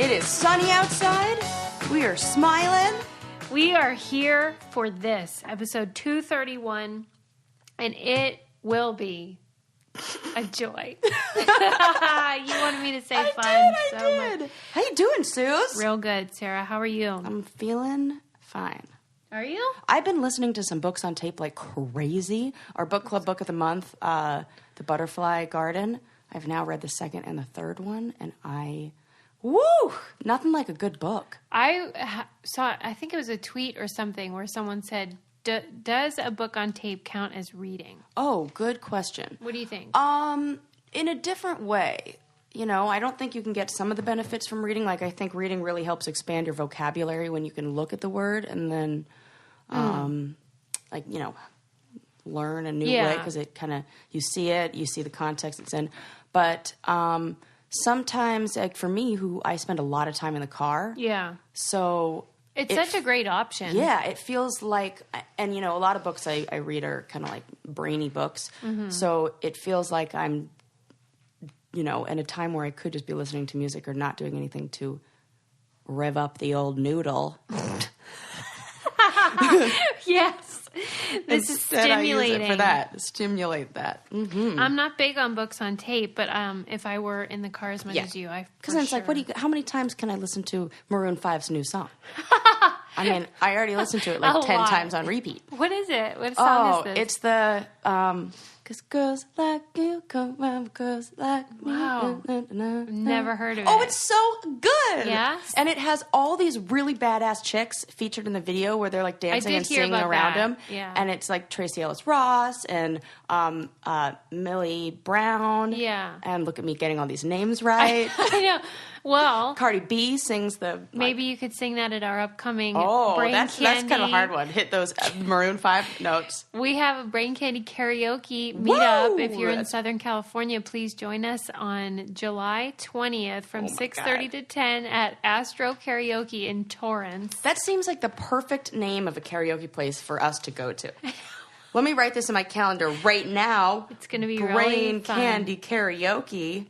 It is sunny outside. We are smiling. We are here for this, episode 231, and it will be a joy. You wanted me to say fun. I did. How you doing, Suze? Real good, Sarah. How are you? I'm feeling fine. Are you? I've been listening to some books on tape like crazy. Our book club book of the month, The Butterfly Garden. I've now read the second and the third one, and nothing like a good book. I think it was a tweet or something where someone said, does a book on tape count as reading? Oh, good question. What do you think? In a different way. You know, I don't think you can get some of the benefits from reading. Like, I think reading really helps expand your vocabulary when you can look at the word and then, learn a new way because it kind of, you see the context it's in. But sometimes, like for me, who I spend a lot of time in the car. Yeah. So it's such a great option. Yeah, it feels like, and a lot of books I read are kind of like brainy books. Mm-hmm. So it feels like I'm, in a time where I could just be listening to music or not doing anything to rev up the old noodle. Yes. This is stimulating. I use it for that. Stimulate that. Mm-hmm. I'm not big on books on tape, but if I were in the car as much as you, because it's like, how many times can I listen to Maroon 5's new song? I mean, I already listened to it like 10 times on repeat. What is it? What song is this? It's the, because girls like you come around, girls like me. Wow. Never heard of it. Oh, it's so good. Yes? And it has all these really badass chicks featured in the video where they're like dancing and singing around him. Yeah. And it's like Tracee Ellis Ross and Millie Brown. Yeah. And look at me getting all these names right. I know. Well, Cardi B sings the... Maybe you could sing that at our upcoming Brain that's Candy. That's kind of a hard one. Hit those Maroon 5 notes. We have a Brain Candy karaoke meetup. If you're in Southern California, please join us on July 20th from 6:30 to 10 at Astro Karaoke in Torrance. That seems like the perfect name of a karaoke place for us to go to. Let me write this in my calendar right now. It's going to be Brain really fun. Candy Karaoke.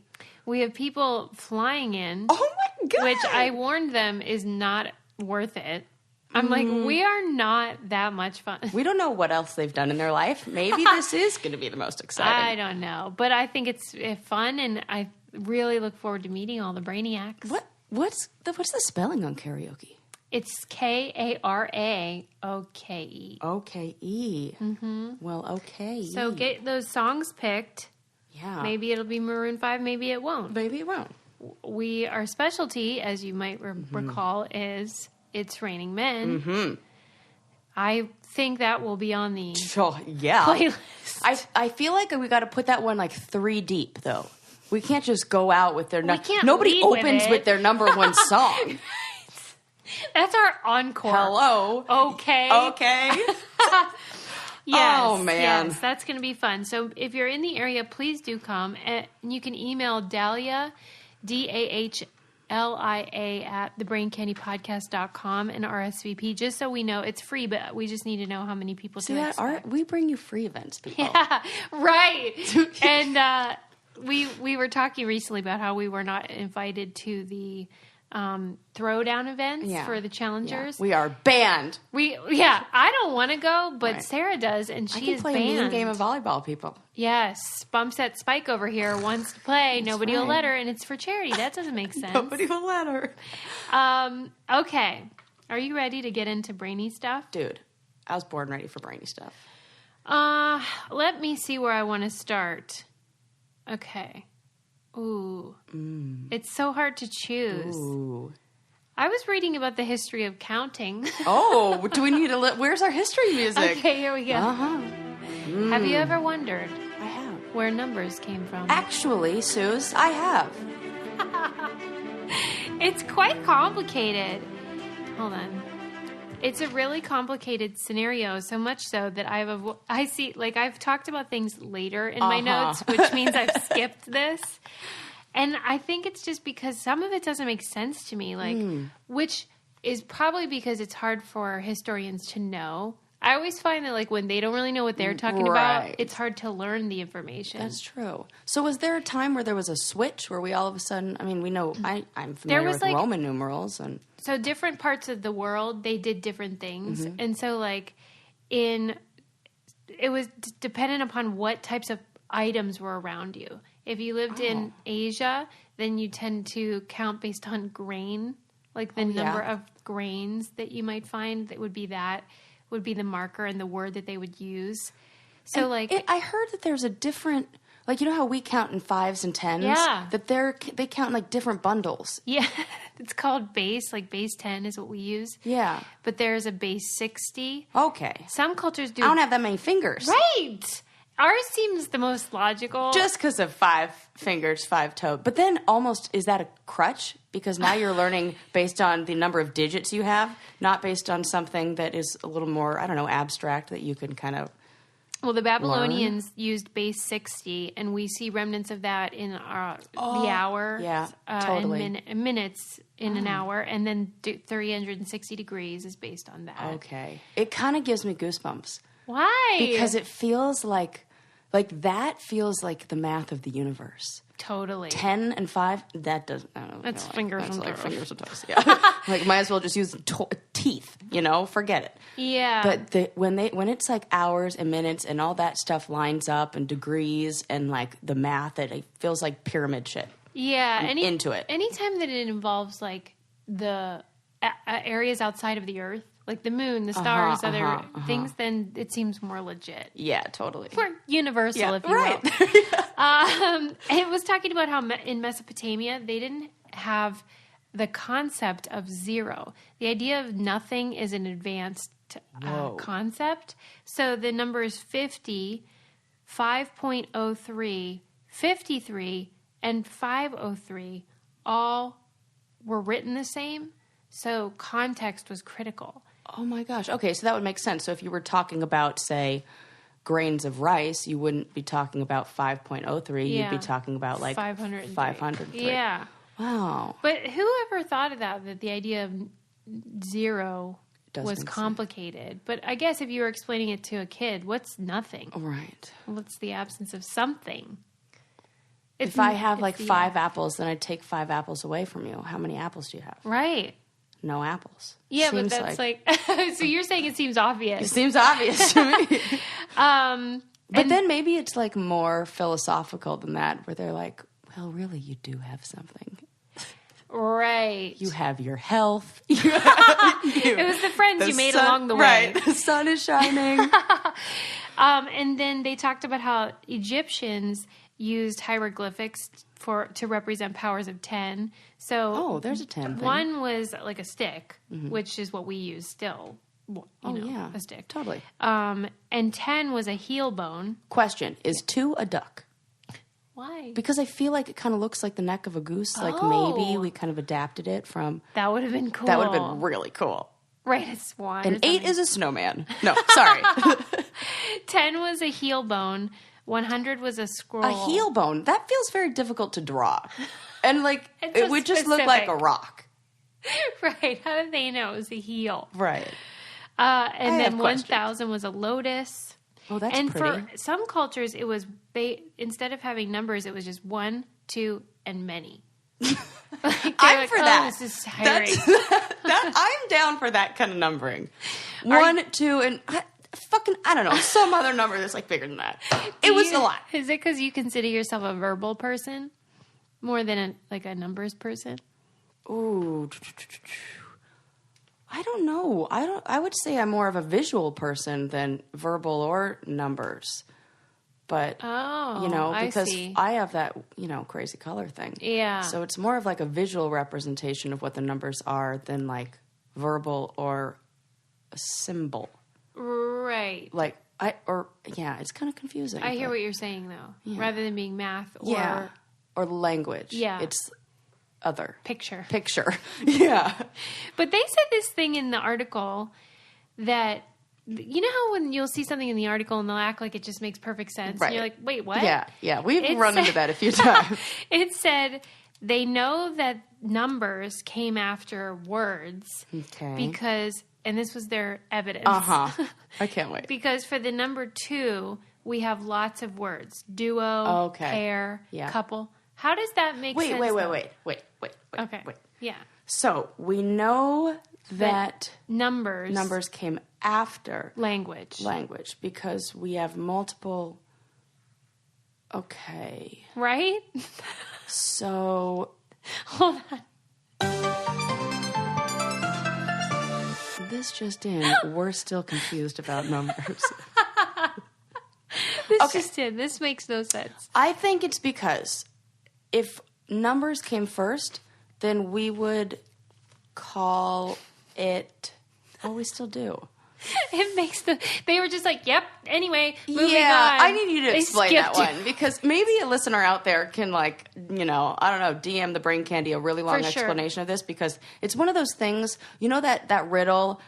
We have people flying in. Oh my God. Which I warned them is not worth it. I'm like, we are not that much fun. We don't know what else they've done in their life. Maybe this is going to be the most exciting. I don't know. But I think it's fun, and I really look forward to meeting all the brainiacs. What's the spelling on karaoke? It's Karaoke. O-K-E. Mm-hmm. Well, okay. So get those songs picked. Yeah. Maybe it'll be Maroon 5, maybe it won't. Maybe it won't. Our specialty, as you might recall, is It's Raining Men. Mm-hmm. I think that will be on the playlist. I feel like we got to put that one like 3 deep, though. We can't just go out with their... Nobody opens with their number one song. That's our encore. Hello. Okay. Yes, oh, man. Yes, that's going to be fun. So if you're in the area, please do come. And you can email Dahlia, Dahlia, at thebraincandypodcast.com and RSVP, just so we know. It's free, but we just need to know how many people to expect. We bring you free events, people. Yeah, right. And we were talking recently about how we were not invited to the... throwdown events for the challengers. Yeah. We are banned. I don't want to go, but Sarah does, and she is banned. I can play a mean game of volleyball, people. Yes, Bump Set Spike over here wants to play. Nobody will let her, and it's for charity. That doesn't make sense. Nobody will let her. Okay, are you ready to get into brainy stuff? Dude, I was born ready for brainy stuff. Let me see where I want to start. Okay. Ooh. It's so hard to choose. Ooh. I was reading about the history of counting. Oh, do we need where's our history music? Okay, here we go. Uh-huh. Have you ever wondered? I have. Where numbers came from? Actually, Suze, I have. It's quite complicated. Hold on. It's a really complicated scenario, so much so that I've talked about things later in my notes, which means I've skipped this. And I think it's just because some of it doesn't make sense to me, which is probably because it's hard for historians to know. I always find that like when they don't really know what they're talking about, it's hard to learn the information. That's true. So was there a time where there was a switch where we all of a sudden, I mean, we know I'm familiar with like, Roman numerals. And so different parts of the world, they did different things. And so like it was dependent upon what types of items were around you. If you lived in Asia, then you tend to count based on grain, like the number of grains that you might find. That would be the marker and the word that they would use. So I heard that there's a different, like, you know how we count in 5s and 10s? Yeah. That they count in like different bundles. Yeah. It's called base, like base 10 is what we use. Yeah. But there's a base 60. Okay. Some cultures do. I don't have that many fingers. Right. Ours seems the most logical. Just because of 5 fingers, 5 toes. But then almost, is that a crutch? Because now you're learning based on the number of digits you have, not based on something that is a little more, I don't know, abstract that you can kind of Well, the Babylonians used base 60, and we see remnants of that in the hour. Yeah, totally. And minutes in an hour, and then 360 degrees is based on that. Okay. It kind of gives me goosebumps. Why? Because it feels like that feels like the math of the universe. Totally. 10 and 5, that doesn't, I don't know. That's fingers and like toes. fingers and toes, yeah. Like, might as well just use teeth, forget it. Yeah. But when it's like hours and minutes and all that stuff lines up and degrees and like the math, it feels like pyramid shit. Yeah. I'm into it. Anytime that it involves like the areas outside of the Earth, like the moon, the stars, other things, then it seems more legit. Yeah, totally. Or universal, if you right. will. It was talking about how in Mesopotamia, they didn't have the concept of zero. The idea of nothing is an advanced concept. So the numbers 50, 5.03, 53, and 503 all were written the same. So context was critical. Oh my gosh. Okay, so that would make sense. So if you were talking about, say, grains of rice, you wouldn't be talking about 5.03. Yeah. You'd be talking about like 503. Yeah. Wow. But whoever thought of that the idea of zero was complicated. But I guess if you were explaining it to a kid, what's nothing? Right. What's the absence of something? If I have like 5 apples, then I take 5 apples away from you. How many apples do you have? Right. No apples. Yeah, seems but that's like so you're saying it seems obvious. It seems obvious to me. But then maybe it's like more philosophical than that, where they're like, well, really, you do have something. Right. You have your health. It was the friends you made along the way. Right. The sun is shining. And then they talked about how Egyptians used hieroglyphics to represent powers of 10. So there's a 10 thing. One was like a stick, which is what we use still. A stick. Totally. And 10 was a heel bone. Question, is 2 a duck? Why? Because I feel like it kind of looks like the neck of a goose. Like maybe we kind of adapted it from... That would have been cool. That would have been really cool. Right, a swan. And 8 is a snowman. No, sorry. 10 was a heel bone. 100 was a scroll. A heel bone? That feels very difficult to draw. And like, it would just look like a rock. Right. How did they know it was a heel? Right. And then 1,000 was a lotus. Oh, that's and pretty. And for some cultures, it was, instead of having numbers, it was just 1, 2, and many. I'm for that. This is tiring. I'm down for that kind of numbering. 1, 2, and... I don't know, some other number that's like bigger than that. It was a lot. Is it because you consider yourself a verbal person more than a numbers person? Ooh, I don't know. I would say I'm more of a visual person than verbal or numbers. But because I have that, crazy color thing. Yeah. So it's more of like a visual representation of what the numbers are than like verbal or a symbol. Right. It's kind of confusing. I hear what you're saying, though. Yeah. Rather than being math or language. Yeah. It's other. Picture. Yeah. But they said this thing in the article that, you know how when you'll see something in the article and they'll act like it just makes perfect sense? Right. And you're like, wait, what? Yeah. We've run into that a few times. It said they know that numbers came after words because and this was their evidence. I can't wait. Because for the number 2, we have lots of words. Duo, pair, couple. How does that make sense? Wait. Okay. Yeah. So we know that numbers came after language because we have multiple. Okay. Right? So hold on. This just in, we're still confused about numbers. This makes no sense. I think it's because if numbers came first, then we would call it. Oh, we still do. It makes they were just like, yep, anyway, moving on. I need you to explain that one because maybe a listener out there can I don't know, DM the Brain Candy a really long explanation of this because it's one of those things, that riddle,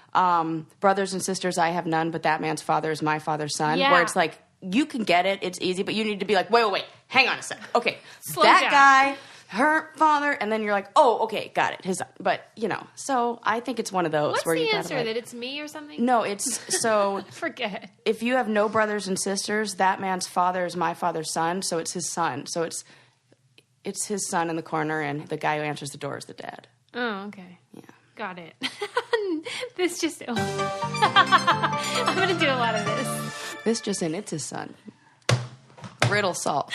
brothers and sisters, I have none, but that man's father is my father's son, where it's like, you can get it, it's easy, but you need to be like, wait, hang on a sec. Okay, slow down. Guy, her father, and then you're like, oh, okay, got it. His, but so I think it's one of those. What's where the you answer? gotta, that it's me or something? No, it's so. Forget. If you have no brothers and sisters, that man's father is my father's son, so it's his son. So it's his son in the corner, and the guy who answers the door is the dad. Oh, okay. Yeah, got it. This just. Oh. I'm gonna do a lot of this. This just in, it's his son. Riddle solved.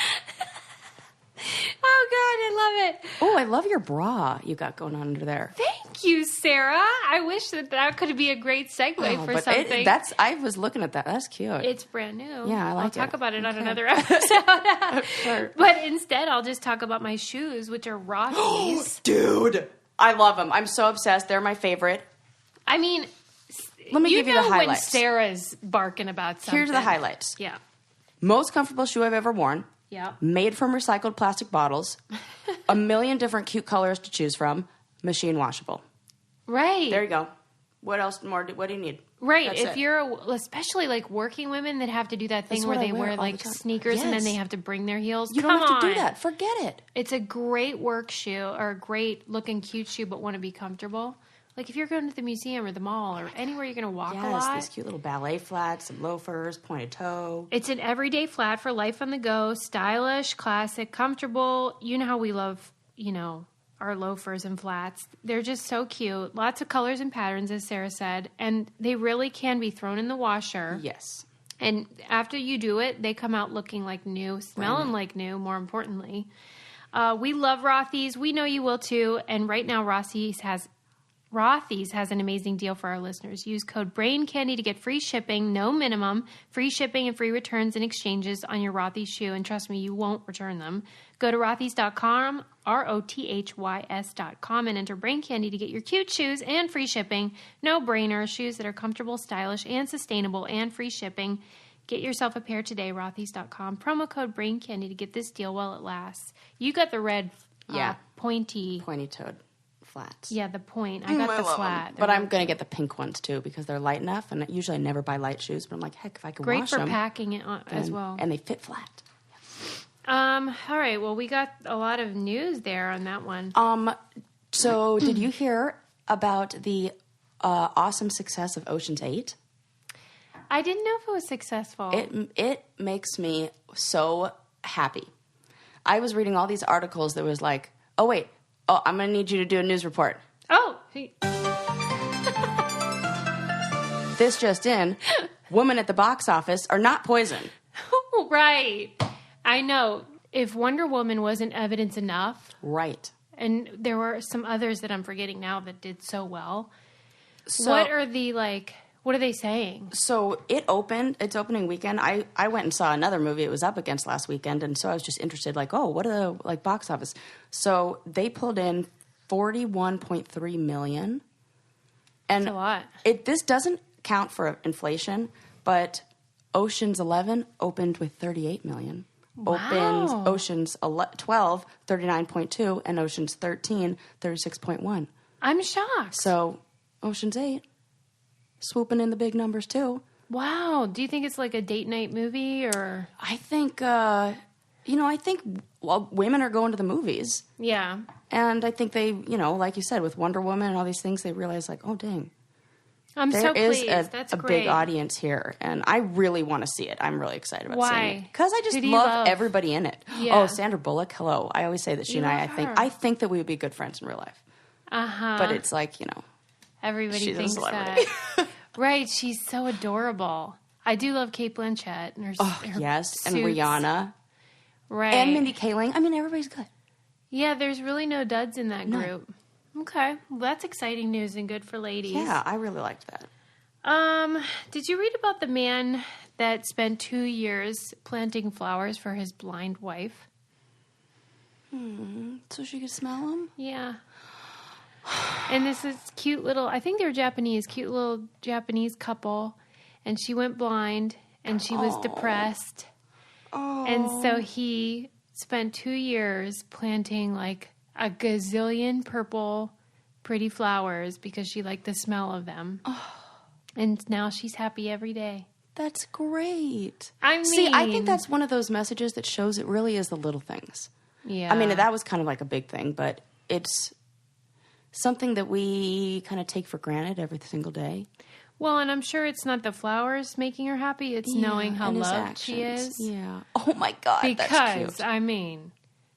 Oh, God, I love it. Oh, I love your bra you got going on under there. Thank you, Sarah. I wish that could be a great segue for something. I was looking at that. That's cute. It's brand new. Yeah, I like it. I'll talk about it on another episode. Sure. But instead, I'll just talk about my shoes, which are Rothy's. Dude, I love them. I'm so obsessed. They're my favorite. I mean, let me give you the highlights. When Sarah's barking about something. Here's the highlights. Yeah. Most comfortable shoe I've ever worn. Yeah. Made from recycled plastic bottles. 1 million different cute colors to choose from. Machine washable. Right. There you go. What else more? What do you need? Right. If you're, especially like working women that have to do that thing where they wear like sneakers and then they have to bring their heels. You don't have to do that. Forget it. It's a great work shoe or a great looking cute shoe, but want to be comfortable. Like if you're going to the museum or the mall or anywhere you're going to walk a lot. These cute little ballet flats, some loafers, pointed toe. It's an everyday flat for life on the go, stylish, classic, comfortable. You know how we love, our loafers and flats. They're just so cute. Lots of colors and patterns, as Sarah said. And they really can be thrown in the washer. Yes. And after you do it, they come out looking like new, smelling like new, more importantly. We love Rothy's. We know you will too. And right now, Rothy's has an amazing deal for our listeners. Use code BRAINCANDY to get free shipping, no minimum, free shipping and free returns and exchanges on your Rothy's shoe. And trust me, you won't return them. Go to rothys.com, ROTHYS.com, and enter BRAINCANDY to get your cute shoes and free shipping. No brainer, shoes that are comfortable, stylish, and sustainable, and free shipping. Get yourself a pair today, rothys.com. Promo code BRAINCANDY to get this deal while it lasts. You got the red, pointy-toed. Flats. Yeah, the point. I got the flat. But I'm going to get the pink ones too because they're light enough. And usually I never buy light shoes, but I'm like, heck, if I can wash them. Great for packing it as well. And they fit flat. All right. Well, we got a lot of news there on that one. So did you hear about the awesome success of Ocean's 8? I didn't know if it was successful. It makes me so happy. I was reading all these articles that was like, oh, I'm going to need you to do a news report. Oh. This just in, women at the box office are not poison. Right. I know. If Wonder Woman wasn't evidence enough. Right. And there were some others that I'm forgetting now that did so well. So, what are they saying? So it's opening weekend. I went and saw another movie it was up against last weekend, and so I was just interested, what are the box office? So they pulled in $41.3 million. And that's a lot. This doesn't count for inflation, but Ocean's 11 opened with $38 million. Wow. Ocean's 12, $39.2, and Ocean's 13, $36.1. I'm shocked. So Ocean's 8. Swooping in the big numbers too. Wow. Do you think it's like a date night movie or? I think, women are going to the movies. Yeah. And I think they, like you said, with Wonder Woman and all these things, they realize like, oh, dang. I'm so pleased. There is That's a great. big audience here, and I really want to see it. I'm really excited about seeing it. Because I just Who do you love? everybody in it. Yeah. Oh, Sandra Bullock, hello. I always say that she and love her. I think that we would be good friends in real life. Uh-huh. But it's like, everybody she's a thinks celebrity. that. Right, she's so adorable. I do love Kate Blanchett. And her yes, and suits. Rihanna. Right. And Mindy Kaling. I mean, everybody's good. Yeah, there's really no duds in that group. Okay. Well, that's exciting news and good for ladies. Yeah, I really liked that. Did you read about the man that spent 2 years planting flowers for his blind wife? So she could smell them? Yeah. And this is cute little, I think they're Japanese, cute little Japanese couple. And she went blind and she was depressed. Oh. And so he spent 2 years planting like a gazillion purple pretty flowers because she liked the smell of them. Oh. And now she's happy every day. That's great. I mean, see, I think that's one of those messages that shows it really is the little things. Yeah. I mean, that was kind of like a big thing, but it's something that we kind of take for granted every single day. Well, and I'm sure it's not the flowers making her happy. It's knowing how loved she is. Yeah. Oh, my God, because, that's cute. I mean,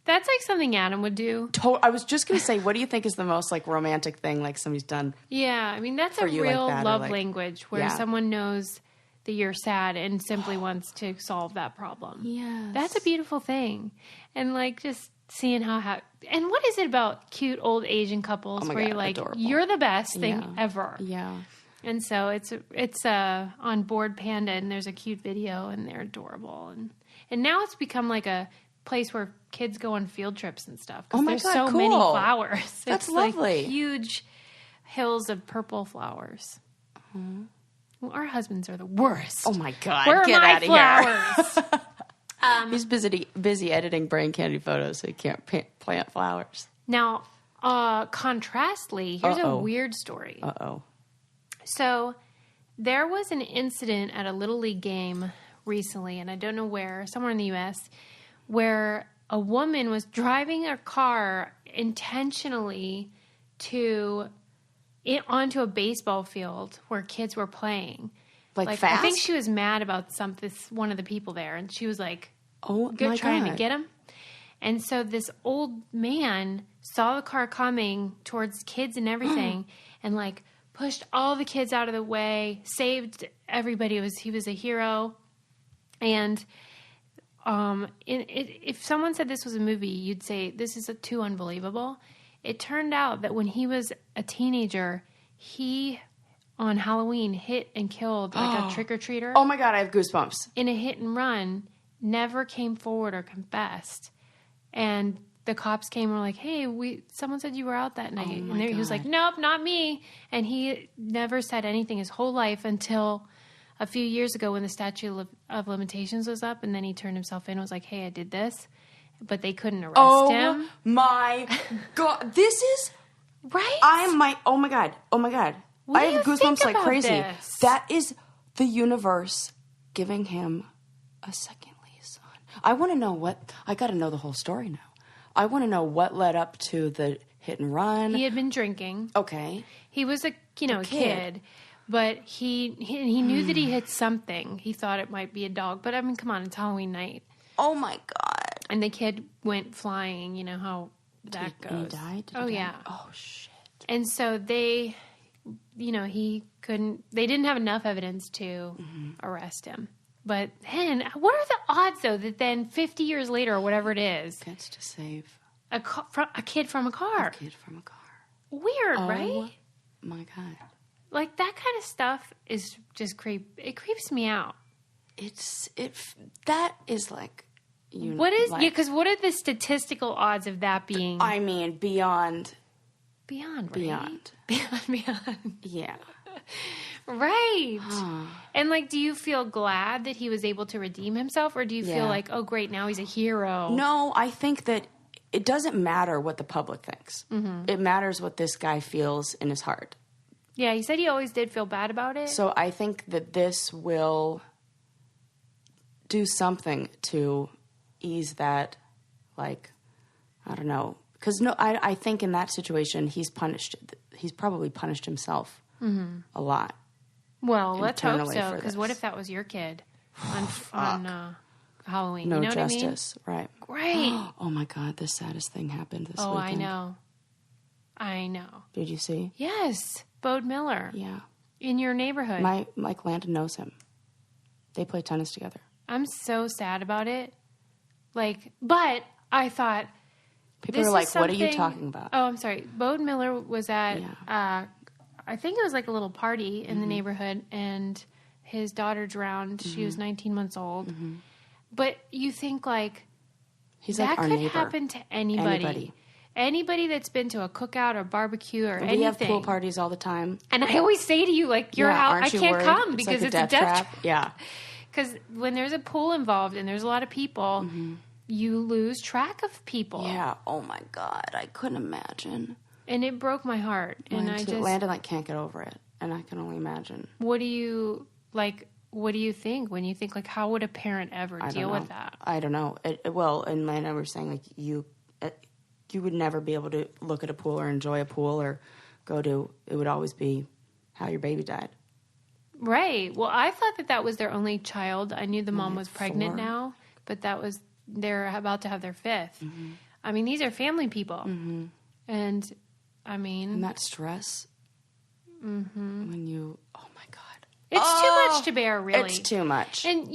that's like something Adam would do. I was just going to say, what do you think is the most, like, romantic thing, like, somebody's done? Yeah, I mean, that's a you real like that, love like, language where someone knows that you're sad and simply wants to solve that problem. Yes. That's a beautiful thing. And, like, just seeing how and what is it about cute old Asian couples where you're like, adorable. You're the best thing ever. Yeah. And so it's on Board Panda, and there's a cute video, and they're adorable. And now it's become like a place where kids go on field trips and stuff. Oh my there's God, so cool. many flowers. That's it's lovely. Like huge hills of purple flowers. Mm-hmm. Well, our husbands are the worst. Oh my God, Where get are out my of flowers? here. He's busy editing brain candy photos, so he can't plant flowers. Now, contrastly, here's a weird story. Uh-oh. So there was an incident at a Little League game recently, and I don't know where, somewhere in the U.S., where a woman was driving a car intentionally onto a baseball field where kids were playing. Like I fast? think she was mad about one of the people there, and she was like, "Oh my trying God. to get him." And so this old man saw the car coming towards kids and everything, and like pushed all the kids out of the way, saved everybody. He was a hero. And if someone said this was a movie, you'd say this is too unbelievable. It turned out that when he was a teenager, he on Halloween hit and killed like a trick-or-treater. Oh my God, I have goosebumps. In a hit and run, never came forward or confessed. And the cops came and were like, hey, someone said you were out that night. And he was like, nope, not me. And he never said anything his whole life until a few years ago when the statute of limitations was up. And then he turned himself in and was like, hey, I did this. But they couldn't arrest him. Oh my God. This is... Right? Oh my God. What I do have you goosebumps think like about crazy. this? That is the universe giving him a second lease on. I want to know I got to know the whole story now. I want to know what led up to the hit and run. He had been drinking. Okay. He was a kid. But he knew that he hit something. He thought it might be a dog. But I mean, come on, it's Halloween night. Oh my God. And the kid went flying. You know how that goes. And he died? Oh, yeah. Oh, shit. And so they, they didn't have enough evidence to arrest him. But then, what are the odds, though, that then 50 years later or whatever it is, Gets to save a kid from a car? a kid from a car. Weird, Oh right? my God. Like, that kind of stuff is just it creeps me out. That is like... because what are the statistical odds of that being... I mean, beyond... Beyond, right? Beyond. Yeah. Right. And, like, do you feel glad that he was able to redeem himself? Or do you feel like, oh, great, now he's a hero? No, I think that it doesn't matter what the public thinks. Mm-hmm. It matters what this guy feels in his heart. Yeah, he said he always did feel bad about it. So I think that this will do something to ease that, like, I don't know. Because I think in that situation, he's probably punished himself a lot. Well, let's hope internally so, for because this. what if that was your kid on Halloween? No you know what justice, right? I mean? Great. Oh my God, the saddest thing happened this Oh, weekend. I know. Did you see? Yes, Bode Miller. Yeah. In your neighborhood. Mike Landon knows him. They play tennis together. I'm so sad about it. But I thought... People are like, what are you talking about? Oh, I'm sorry. Bode Miller was at, I think it was like a little party in the neighborhood, and his daughter drowned. She was 19 months old. But you think he's that like our could neighbor. happen to anybody. Anybody that's been to a cookout or barbecue or anything. We have pool parties all the time. And I always say to you, your house, I can't come because it's a death trap. Yeah. Because when there's a pool involved and there's a lot of people, you lose track of people. Yeah. Oh my God, I couldn't imagine. And it broke my heart. Landon can't get over it, and I can only imagine. What do you think when you think how would a parent ever deal with that? I don't know. And Landon was saying you would never be able to look at a pool or enjoy a pool or go to. It would always be how your baby died. Right. Well, I thought that was their only child. I knew the mom was pregnant now, but they're about to have their fifth. I mean, these are family people. And I mean... And that stress when you... Oh, my God. It's too much to bear, really. It's too much. And,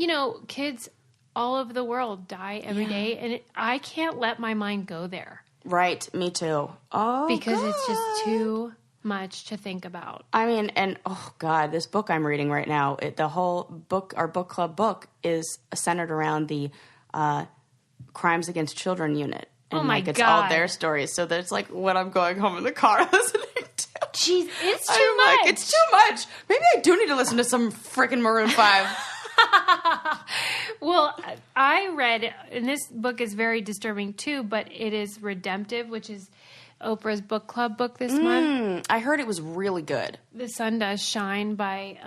kids all over the world die every day, and I can't let my mind go there. Right. Me too. Oh, because God. it's just too much to think about. I mean, and, oh, God, this book I'm reading right now, the whole book, our book club book, is centered around the Crimes Against Children unit. And, it's all their stories. So that's, what I'm going home in the car listening to. Jeez, it's too much. It's too much. Maybe I do need to listen to some freaking Maroon 5. Well, I read, and this book is very disturbing too, but it is redemptive, which is Oprah's book club book this month. I heard it was really good. The Sun Does Shine by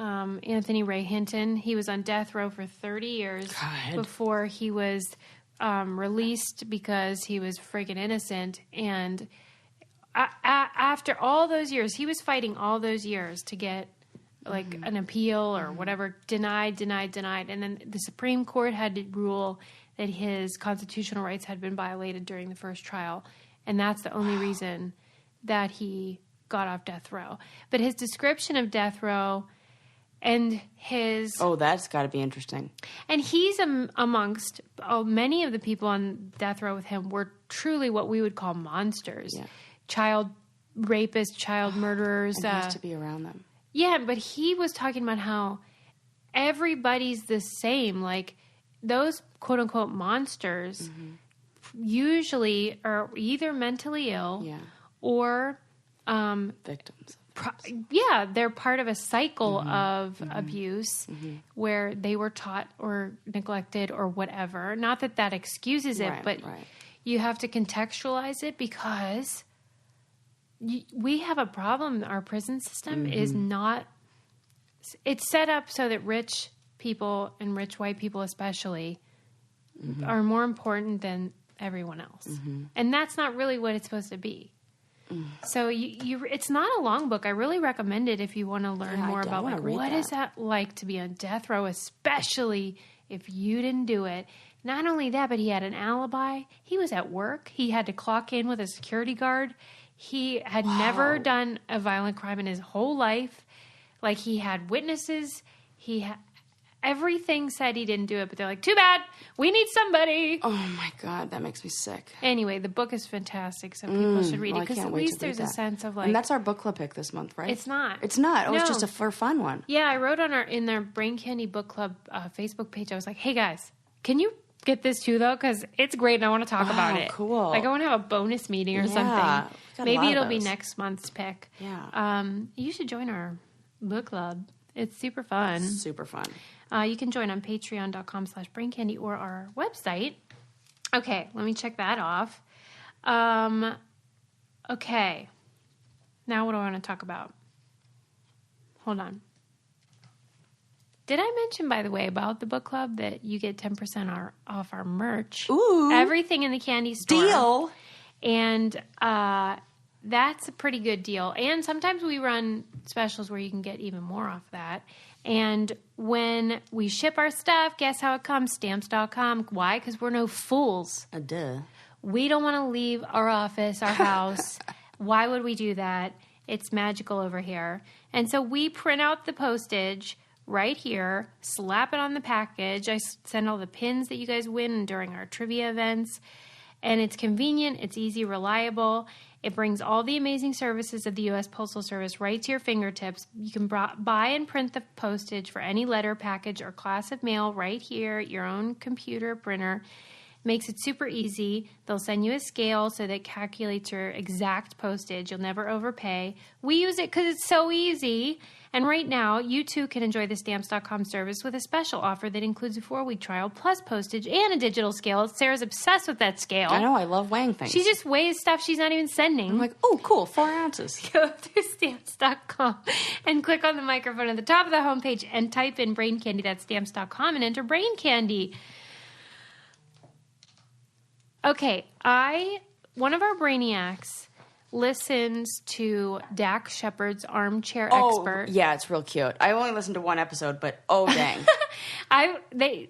Anthony Ray Hinton. He was on death row for 30 years before he was released because he was freaking innocent. And after all those years, he was fighting all those years to get an appeal or whatever, denied. And then the Supreme Court had to rule that his constitutional rights had been violated during the first trial. And that's the only reason that he got off death row. But his description of death row and his... Oh, that's got to be interesting. And he's amongst... many of the people on death row with him were truly what we would call monsters. Yeah. Child rapists, child murderers. And he has to be around them. Yeah, but he was talking about how everybody's the same. Those quote-unquote monsters usually are either mentally ill or... victims. They're part of a cycle of abuse where they were taught or neglected or whatever. Not that excuses it, but you have to contextualize it because... we have a problem. Our prison system is not... It's set up so that rich people and rich white people especially are more important than everyone else. And that's not really what it's supposed to be. So it's not a long book. I really recommend it if you want to learn more about what is that like to be on death row, especially if you didn't do it. Not only that, but he had an alibi. He was at work. He had to clock in with a security guard. He had never done a violent crime in his whole life. He had witnesses. Everything said he didn't do it, but they're like, too bad. We need somebody. Oh, my God. That makes me sick. Anyway, the book is fantastic, so people should read it. Because at least there's a sense of And that's our book club pick this month, right? It's not. It's not. It's just a fun one. Yeah, I wrote in their Brain Candy Book Club Facebook page, I was like, hey, guys, can you get this too, though? Because it's great and I want to talk about it. Cool. I want to have a bonus meeting or something. Maybe it'll be next month's pick. Yeah. You should join our book club. It's super fun. Super fun. You can join on patreon.com/braincandy or our website. Okay, let me check that off. Okay. Now what do I want to talk about? Hold on. Did I mention, by the way, about the book club that you get 10% off our merch? Ooh. Everything in the candy store. Deal. And that's a pretty good deal. And sometimes we run specials where you can get even more off that. And when we ship our stuff, guess how it comes? Stamps.com. Why? Because we're no fools. Duh. We don't want to leave our office, our house. Why would we do that? It's magical over here. And so we print out the postage right here, slap it on the package. I send all the pins that you guys win during our trivia events. And it's convenient, it's easy, reliable. It brings all the amazing services of the U.S. Postal Service right to your fingertips. You can buy and print the postage for any letter, package, or class of mail right here at your own computer printer. Makes it super easy. They'll send you a scale so that it calculates your exact postage. You'll never overpay. We use it because it's so easy. And right now, you too can enjoy the Stamps.com service with a special offer that includes a 4-week trial plus postage and a digital scale. Sarah's obsessed with that scale. I know. I love weighing things. She just weighs stuff she's not even sending. I'm like, oh, cool, 4 ounces. Go to Stamps.com and click on the microphone at the top of the homepage and type in Brain Candy. That's Stamps.com and enter Brain Candy. Okay, one of our brainiacs listens to Dax Shepard's Armchair Expert. Yeah, it's real cute. I only listened to one episode, but dang.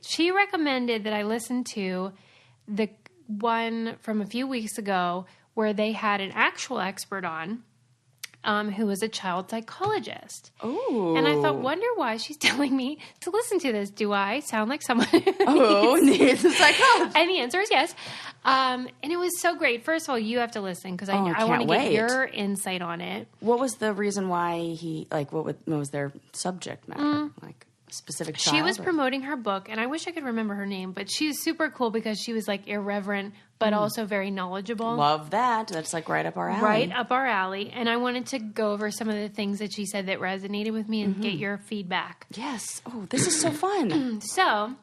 She recommended that I listen to the one from a few weeks ago where they had an actual expert on who was a child psychologist. Oh. And I thought, wonder why she's telling me to listen to this. Do I sound like someone who needs a psychologist? And the answer is yes. And it was so great. First of all, you have to listen because I want to get your insight on it. What was the reason why what was their subject matter? Like a specific child? She was promoting her book, and I wish I could remember her name, but she's super cool because she was like irreverent, but also very knowledgeable. Love that. That's like right up our alley. Right up our alley. And I wanted to go over some of the things that she said that resonated with me and get your feedback. Yes. Oh, this is so fun. So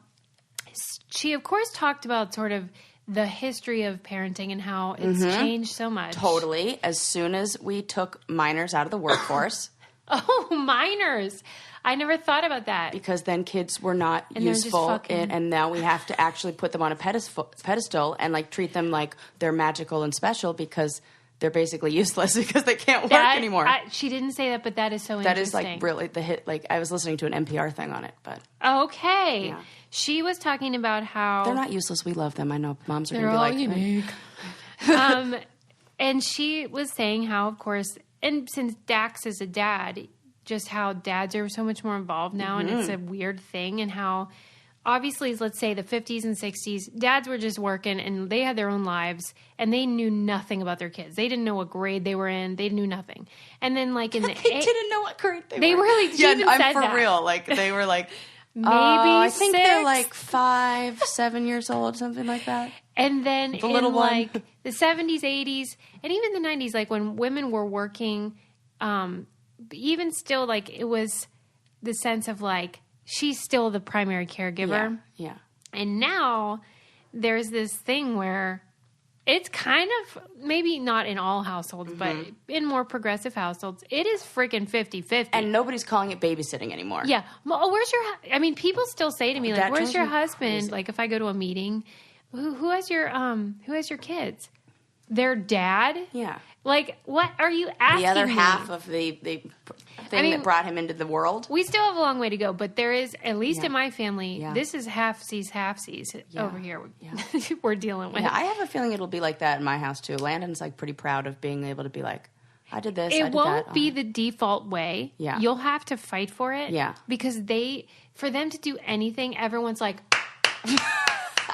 she, of course, talked about sort of the history of parenting and how it's changed so much. Totally. As soon as we took minors out of the workforce. Oh, minors. I never thought about that. Because then kids were not useful, and now we have to actually put them on a pedestal and like treat them like they're magical and special because they're basically useless because they can't work anymore. She didn't say that, but that is so that interesting. That is like really the hit. Like I was listening to an NPR thing on it, but okay. Yeah. She was talking about how they're not useless. We love them. I know moms are going to be like unique. And she was saying how, of course, and since Dax is a dad, just how dads are so much more involved now, and it's a weird thing, and how obviously, let's say the 50s and 60s, dads were just working and they had their own lives and they knew nothing about their kids. They didn't know what grade they were in. They knew nothing. And then like in the... they didn't know what grade they were. They really even I'm said for that. Real. Like they were like... Maybe I think 6. they're like 5, 7 years old, something like that. And then the little in one. like the 70s, 80s, and even the 90s, like when women were working, even still, like it was the sense of like she's still the primary caregiver. Yeah. And now there's this thing where it's kind of, maybe not in all households, but in more progressive households, it is freaking 50-50. And nobody's calling it babysitting anymore. Yeah. Well, people still say to me, like, where's your husband? Crazy. Like if I go to a meeting, who has your kids? Their dad? Yeah. Like, what are you asking the other me? half of the thing that brought him into the world? We still have a long way to go, but there is, at least in my family, this is half-seas over here we're dealing with. Yeah, I have a feeling it'll be like that in my house, too. Landon's, like, pretty proud of being able to be like, I did this, I did that. It won't be the default way. Yeah. You'll have to fight for it. Yeah. Because for them to do anything, everyone's like,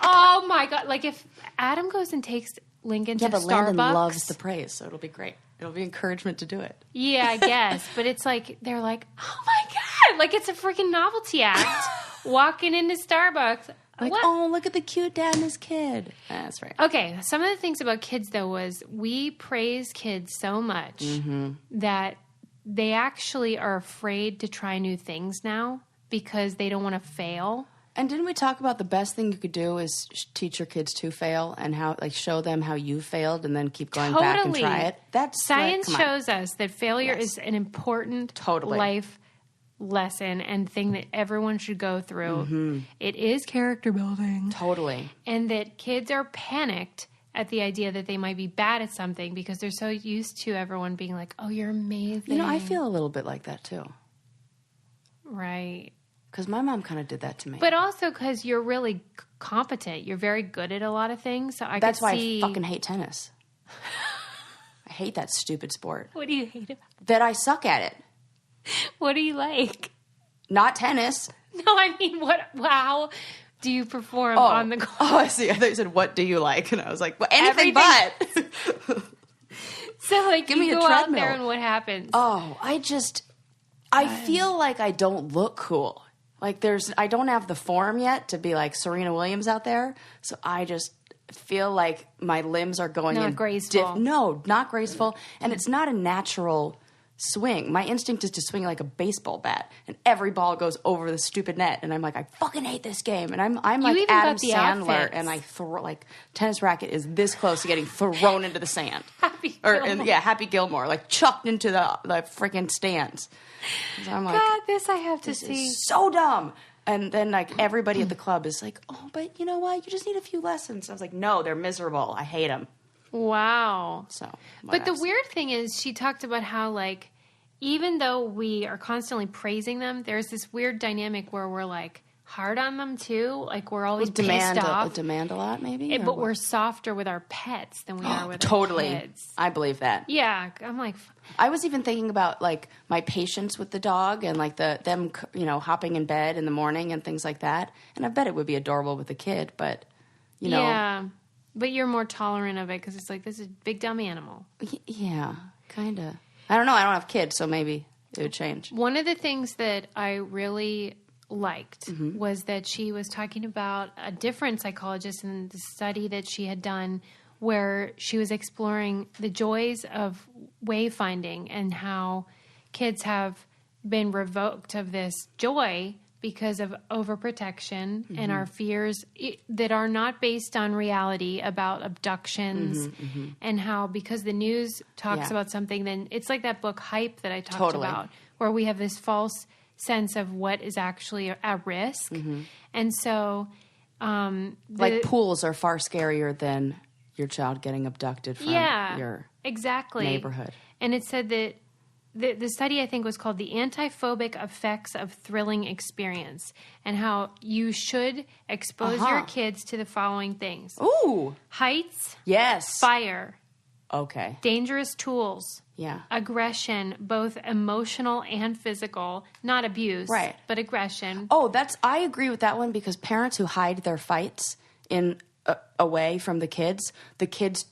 oh, my God. Like, if Adam goes and takes Lincoln to Starbucks. Landon loves the praise, so it'll be great. It'll be encouragement to do it. Yeah, I guess. But it's like, they're like, oh my God. Like it's a freaking novelty act walking into Starbucks. Like, oh, look at the cute dad and his kid. That's right. Okay. Some of the things about kids, though, was we praise kids so much that they actually are afraid to try new things now because they don't want to fail. And didn't we talk about the best thing you could do is teach your kids to fail and how, like, show them how you failed and then keep going back and try it? That's science shows us that failure is an important life lesson and thing that everyone should go through. It is character building. Totally. And that kids are panicked at the idea that they might be bad at something because they're so used to everyone being like, oh, you're amazing. I feel a little bit like that too. Right. Because my mom kind of did that to me. But also because you're really competent. You're very good at a lot of things. So That's why I fucking hate tennis. I hate that stupid sport. What do you hate about it? That I suck at it. What do you like? Not tennis. No, I mean, how do you perform on the court? Oh, I see. I thought you said, what do you like? And I was like, well, anything but. So, like, Give me you a go out treadmill. there and what happens? Oh, I feel like I don't look cool. Like I don't have the form yet to be like Serena Williams out there. So I just feel like my limbs are going Not in. graceful. No, not graceful. And it's not a natural swing. My instinct is to swing like a baseball bat, and every ball goes over the stupid net. And I'm like, I fucking hate this game. And I'm like even Adam got the Sandler, outfits. and I throw like tennis racket is this close to getting thrown into the sand. Happy Gilmore. Happy Gilmore, like chucked into the freaking stands. So I'm like, God, this I have to this see. is so dumb. And then like everybody at the club is like, oh, but you know what? You just need a few lessons. I was like, no, they're miserable. I hate them. Wow. So, But the weird thing is she talked about how, like, even though we are constantly praising them, there's this weird dynamic where we're, like, hard on them, too. Like, we're always pissed off. Demand a lot, maybe? But we're softer with our pets than we are with totally. our kids. I believe that. Yeah. I'm like... I was even thinking about, like, my patience with the dog and, like, them, hopping in bed in the morning and things like that. And I bet it would be adorable with a kid, but, Yeah. But you're more tolerant of it because it's like, this is a big, dumb animal. Yeah, kind of. I don't know. I don't have kids, so maybe it would change. One of the things that I really liked was that she was talking about a different psychologist in the study that she had done where she was exploring the joys of wayfinding and how kids have been revoked of this joy because of overprotection and our fears that are not based on reality about abductions and how because the news talks about something, then it's like that book Hype that I talked about where we have this false sense of what is actually at risk. And so... like pools are far scarier than your child getting abducted from your neighborhood. And it said that the study, I think, was called The Antiphobic Effects of Thrilling Experience and how you should expose your kids to the following things. Ooh. Heights. Yes. Fire. Okay. Dangerous tools. Yeah. Aggression, both emotional and physical. Not abuse. Right. But aggression. Oh, I agree with that one because parents who hide their fights away from the kids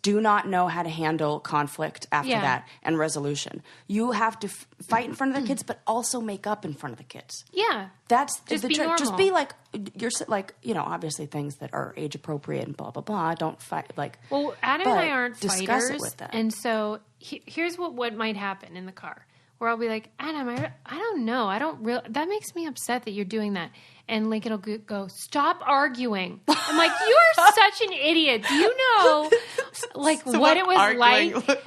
do not know how to handle conflict after that and resolution. You have to fight in front of the kids, but also make up in front of the kids. Yeah. That's just the be trick. normal. Just be like, you're like, obviously things that are age appropriate and blah, blah, blah. Don't fight. Like, well, Adam and I aren't discuss fighters. It with them. And so here's what might happen in the car. Where I'll be like, Adam, I don't know. That makes me upset that you're doing that. And Lincoln will go, stop arguing. I'm like, you are such an idiot. Do you know, like, what it was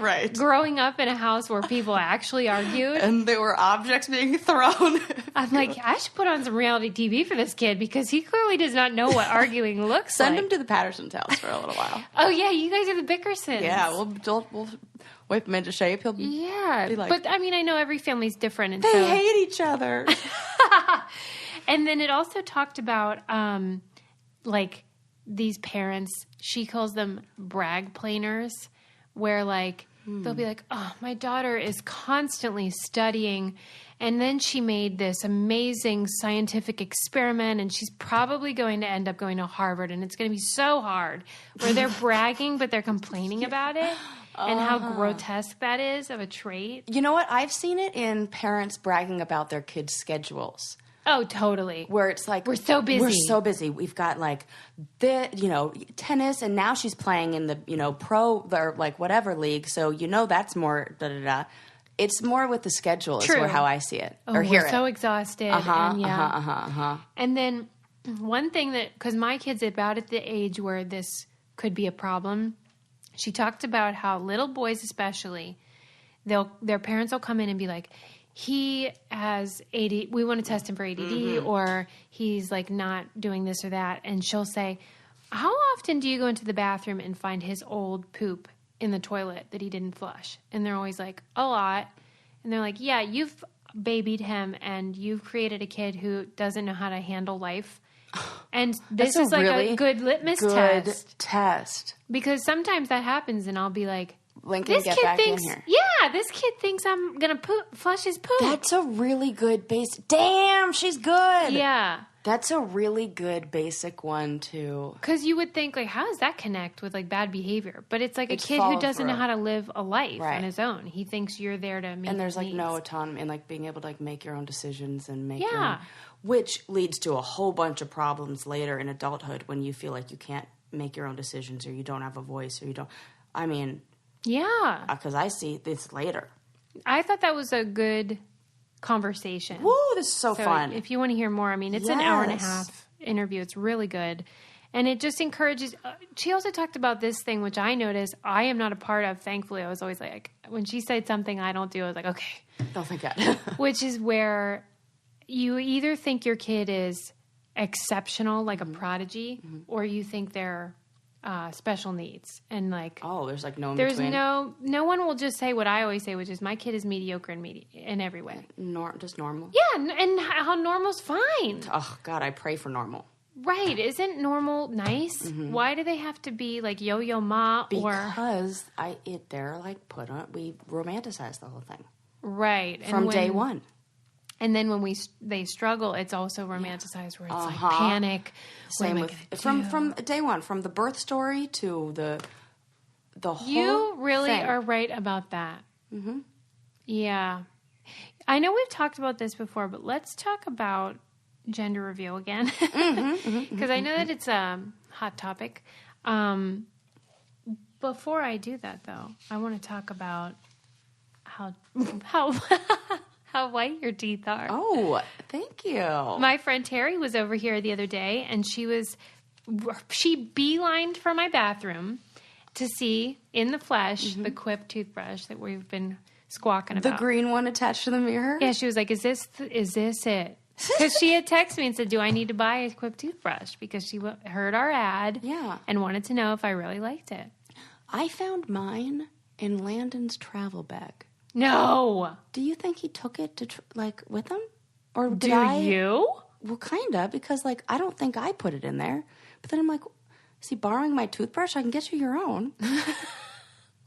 like growing up in a house where people actually argued? And there were objects being thrown. I'm like, I should put on some reality TV for this kid because he clearly does not know what arguing looks like. Send him to the Patterson's house for a little while. Oh, yeah, you guys are the Bickersons. Yeah, we'll whip him into shape. He'll be like... But, I mean, I know every family's different. And they hate each other. And then it also talked about, like, these parents, she calls them brag planers, where, like, they'll be like, oh, my daughter is constantly studying, and then she made this amazing scientific experiment, and she's probably going to end up going to Harvard, and it's going to be so hard, where they're bragging, but they're complaining about it. And how grotesque that is of a trait. You know what? I've seen it in parents bragging about their kids' schedules. Oh, totally. Where it's like... We're so busy. We've got, like, tennis, and now she's playing in the, pro, or, like, whatever league, so that's more da-da-da. It's more with the schedule is how I see it, or hear it. We're so exhausted. And then one thing that... Because my kid's about at the age where this could be a problem... She talked about how little boys especially, their parents will come in and be like, he has ADD, we want to test him for ADD, or he's like not doing this or that. And she'll say, How often do you go into the bathroom and find his old poop in the toilet that he didn't flush? And they're always like, a lot. And they're like, yeah, you've babied him and you've created a kid who doesn't know how to handle life. And this is like a good litmus test. Because sometimes that happens and I'll be like, Lincoln, this get kid back thinks, in here. yeah, this kid thinks I'm going to flush his poop. That's a really good basic. Damn, she's good. Yeah. That's a really good basic one, too. Because you would think, like, how does that connect with, like, bad behavior? But it's like a kid who doesn't know how to live a life on his own. He thinks you're there to meet And there's, like, needs. no autonomy and, like, being able to, like, make your own decisions and make your own... Which leads to a whole bunch of problems later in adulthood when you feel like you can't make your own decisions or you don't have a voice or you don't... I mean... Yeah. Because I see this later. I thought that was a good conversation. Woo, this is so fun. If you want to hear more, I mean, it's an hour and a half interview. It's really good. And it just encourages... she also talked about this thing, which I noticed I am not a part of. Thankfully, I was always like... When she said something I don't do, I was like, okay. Oh, thank God. Which is where you either think your kid is exceptional, like a prodigy, or you think they're... special needs and like there's like no in there's between. no one will just say what I always say, which is my kid is mediocre in every way. Just normal. Yeah, and how normal's fine. Oh God, I pray for normal. Right? Isn't normal nice? Why do they have to be like yo-yo ma? Because they're like we romanticize the whole thing. Right. From day one. And then when they struggle, it's also romanticized where it's like panic. Same with from day one, from the birth story to the whole. You really thing. are right about that. Mm-hmm. Yeah, I know we've talked about this before, but let's talk about gender reveal again because I know that it's a hot topic. Before I do that, though, I want to talk about how how white your teeth are. Oh, thank you. My friend Terry was over here the other day, and she beelined for my bathroom to see in the flesh the Quip toothbrush that we've been squawking about. The green one attached to the mirror? Yeah, she was like, is this it? Because she had texted me and said, do I need to buy a Quip toothbrush? Because she heard our ad and wanted to know if I really liked it. I found mine in Landon's travel bag. No. Do you think he took it to with him, or did Do you? Well, kinda, because I don't think I put it in there. But then I'm like, is he borrowing my toothbrush? I can get you your own.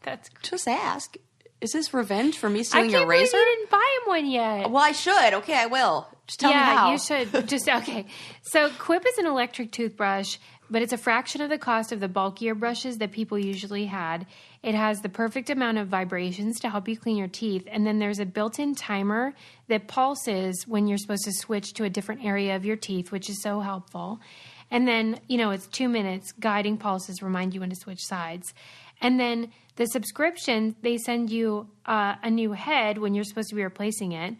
That's just ask. Is this revenge for me stealing your razor? I can't believe you didn't buy him one yet. Well, I should. Okay, I will. Just tell me how. Yeah, you should. Just okay. So Quip is an electric toothbrush, but it's a fraction of the cost of the bulkier brushes that people usually had. It has the perfect amount of vibrations to help you clean your teeth. And then there's a built-in timer that pulses when you're supposed to switch to a different area of your teeth, which is so helpful. And then, it's 2 minutes. Guiding pulses remind you when to switch sides. And then the subscription, they send you a new head when you're supposed to be replacing it.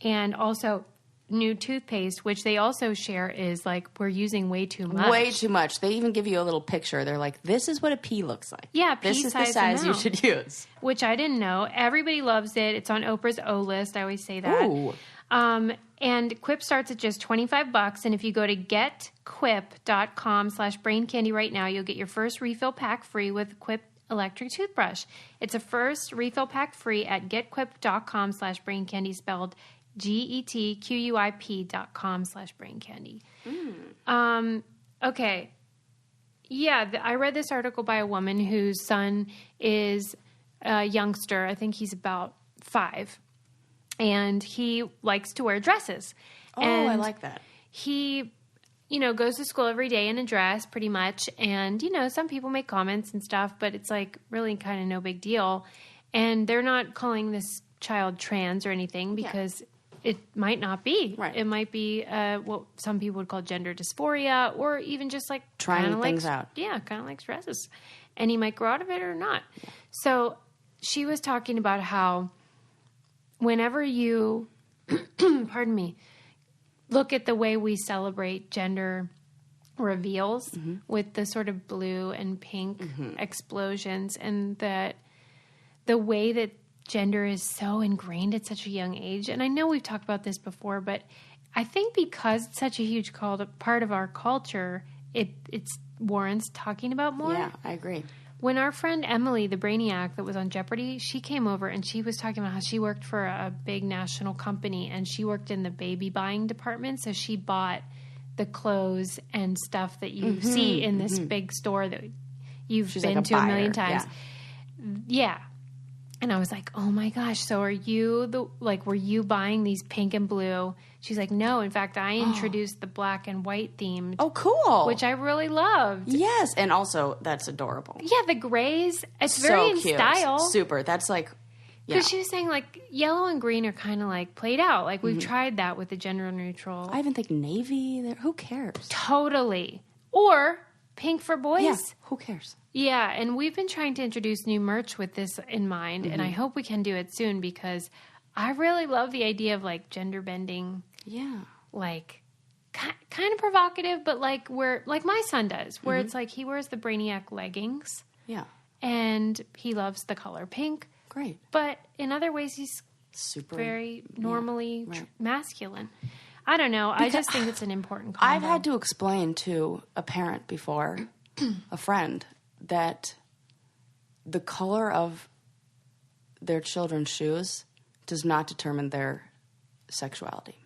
And also new toothpaste, which they also share is we're using way too much. Way too much. They even give you a little picture. They're like, this is what a pea looks like. Yeah, this is the size you should use. Which I didn't know. Everybody loves it. It's on Oprah's O list. I always say that. Ooh. And Quip starts at just $25. And if you go to getquip.com/braincandy right now, you'll get your first refill pack free with Quip electric toothbrush. It's a first refill pack free at getquip.com/braincandy, spelled GETQUIP.com/braincandy. Okay. Yeah, I read this article by a woman whose son is a youngster. I think he's about 5. And he likes to wear dresses. Oh, and I like that. He, goes to school every day in a dress pretty much. And, some people make comments and stuff, but it's really kind of no big deal. And they're not calling this child trans or anything because it might not be. Right. It might be what some people would call gender dysphoria, or even just trying things out. Yeah, kind of likes dresses. And he might grow out of it or not. Yeah. So she was talking about how whenever you, pardon me, look at the way we celebrate gender reveals with the sort of blue and pink explosions, and that the way that gender is so ingrained at such a young age. And I know we've talked about this before, but I think because it's such a huge part of our culture, it's warrants talking about more. Yeah, I agree. When our friend Emily, the Brainiac that was on Jeopardy, she came over and she was talking about how she worked for a big national company and she worked in the baby buying department. So she bought the clothes and stuff that you see in this big store that you've been to a million times. Yeah. And I was like, oh my gosh, so are you were you buying these pink and blue? She's like, no, in fact, I introduced the black and white themed. Oh, cool. Which I really loved. Yes, and also that's adorable. Yeah, the grays. It's very in style. Super. That's like, because she was saying like yellow and green are kind of like played out. Like we've tried that with the gender neutral. I even think navy. Who cares? Totally. Or pink for boys. Yeah, who cares? Yeah, and we've been trying to introduce new merch with this in mind, and I hope we can do it soon because I really love the idea of like gender bending. Yeah. Like kind of provocative, but like my son does, where it's like he wears the Brainiac leggings. Yeah. And he loves the color pink. Great. But in other ways he's super very normally masculine. I don't know. I just think it's an important combo. I've had to explain to a parent before, a friend, that the color of their children's shoes does not determine their sexuality.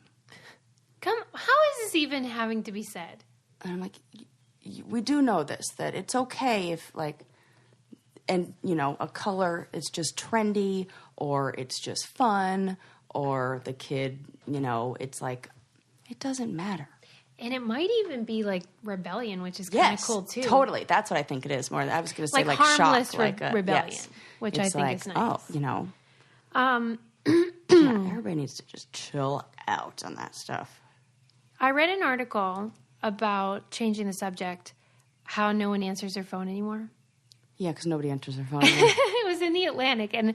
How is this even having to be said? And I'm like, we do know this, that it's okay if like, and you know, a color is just trendy or it's just fun or the kid, you know, it's like, it doesn't matter. And it might even be like rebellion, which is kind of cool too. Totally. That's what I think it is more. I was going to say like harmless shock, like rebellion, which it's I think is nice. Oh, you know, everybody needs to just chill out on that stuff. I read an article about changing the subject, how no one answers their phone anymore. Yeah, because nobody answers their phone. It was in the Atlantic, and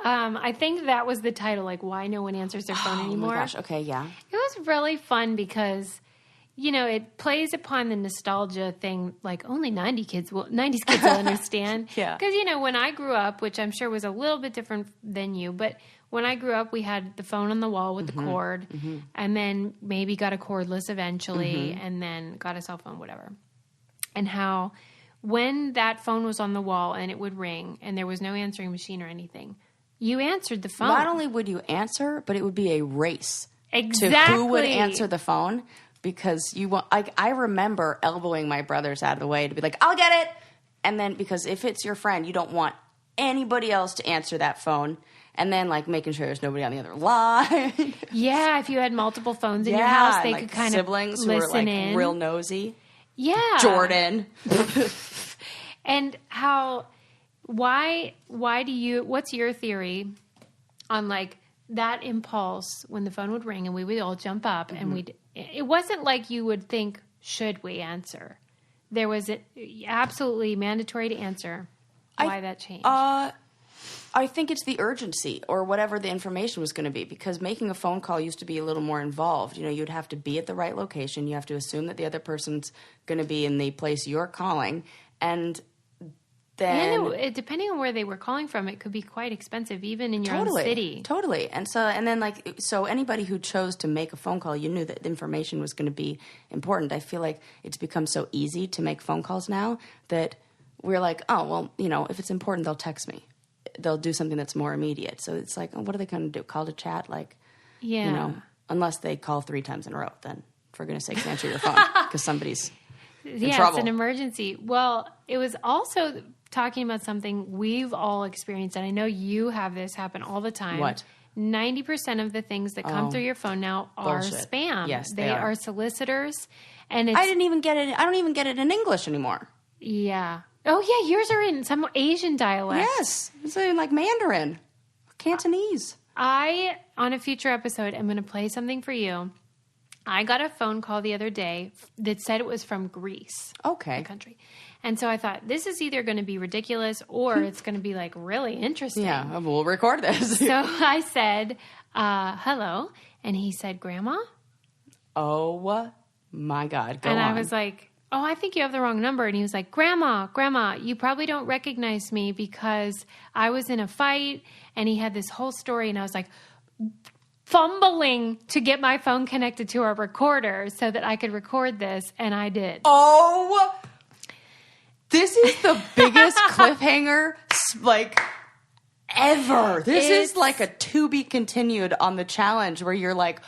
I think that was the title, like why no one answers their phone anymore. Oh my gosh, okay, yeah. It was really fun because, you know, it plays upon the nostalgia thing, like only 90s kids will understand. Yeah. Because, you know, when I grew up, which I'm sure was a little bit different than you, but when I grew up, we had the phone on the wall with the cord, and then maybe got a cordless eventually, and then got a cell phone, whatever. And how when that phone was on the wall and it would ring and there was no answering machine or anything, you answered the phone. Not only would you answer, but it would be a race exactly to who would answer the phone, because you want. I remember elbowing my brothers out of the way to be like, "I'll get it," and then because if it's your friend, you don't want anybody else to answer that phone. And then, like, making sure there's nobody on the other line. Yeah, if you had multiple phones in your house, they like could kind siblings of listen who were, like, in. real nosy. Yeah. Jordan. And why do you, what's your theory on, like, that impulse when the phone would ring and we would all jump up and it wasn't like you would think, should we answer? There was absolutely mandatory to answer. Why that changed? I think it's the urgency or whatever the information was going to be, because making a phone call used to be a little more involved. You know, you'd have to be at the right location. You have to assume that the other person's going to be in the place you're calling. And then... And depending on where they were calling from, it could be quite expensive, even in your own city. Totally. And then, like, so anybody who chose to make a phone call, you knew that the information was going to be important. I feel like it's become so easy to make phone calls now that we're like, oh, well, you know, if it's important, they'll text me. They'll do something that's more immediate. So it's like, oh, what are they going to do? Call to chat? Like, you know, unless they call 3 times in a row, then for goodness sakes, answer your phone because somebody's in trouble. It's an emergency. Well, it was also talking about something we've all experienced, and I know you have this happen all the time. What? 90% of the things that come through your phone now are spam. Yes, they are solicitors. And it's, I don't even get it in English anymore. Yeah. Oh, yeah, yours are in some Asian dialect. Yes. It's in like Mandarin, Cantonese. On a future episode, I'm going to play something for you. I got a phone call the other day that said it was from Greece. Okay. The country. And so I thought, this is either going to be ridiculous or it's going to be like really interesting. Yeah, we'll record this. So I said, hello. And he said, Grandma? Oh, my God. Go on. And I was like, oh, I think you have the wrong number. And he was like, Grandma, you probably don't recognize me because I was in a fight. And he had this whole story. And I was like, fumbling to get my phone connected to our recorder so that I could record this. And I did. Oh, This is the biggest cliffhanger, like, ever. This is like a to be continued on the challenge where you're like,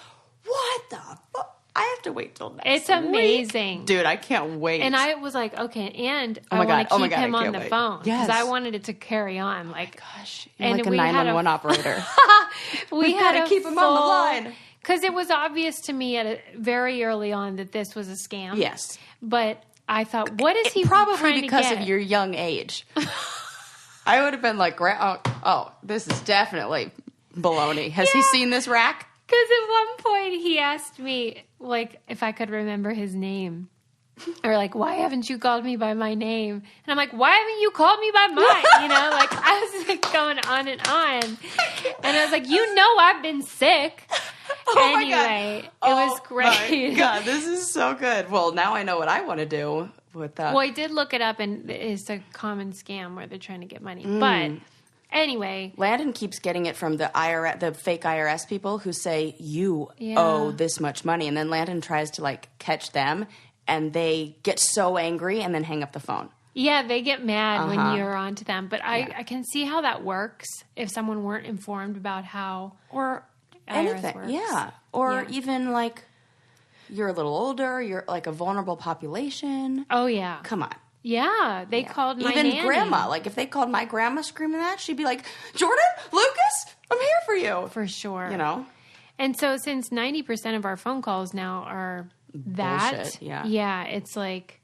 what the fuck? I have to wait till next week. It's amazing. Dude, I can't wait. And I was like, okay, and I want to keep him on the phone. Yes. Because I wanted it to carry on. Like, gosh, you're like a 911 operator. we had to keep him on the line. Because it was obvious to me very early on that this was a scam. Yes. But I thought, what is he probably trying because to get? of your young age. I would have been like, oh, this is definitely baloney. Has he seen this rack? Because at one point he asked me, like, if I could remember his name. Or, like, why haven't you called me by my name? And I'm like, why haven't you called me by mine? You know, like, I was, like, going on. And I was like, you know I've been sick. Anyway, it was great. My God, this is so good. Well, now I know what I want to do with that. Well, I did look it up, and it's a common scam where they're trying to get money. But anyway, Landon keeps getting it from the IRS, the fake IRS people who say you owe this much money, and then Landon tries to like catch them, and they get so angry and then hang up the phone. Yeah, they get mad when you're on to them. But I can see how that works if someone weren't informed about how or IRS anything, works. yeah, or even like you're a little older, you're like a vulnerable population. Oh yeah, come on. Yeah, they called my even nanny. grandma. Like if they called my grandma screaming that, she'd be like, "Jordan, Lucas, I'm here for you." For sure, you know. And so since 90% of our phone calls now are that, bullshit, yeah, it's like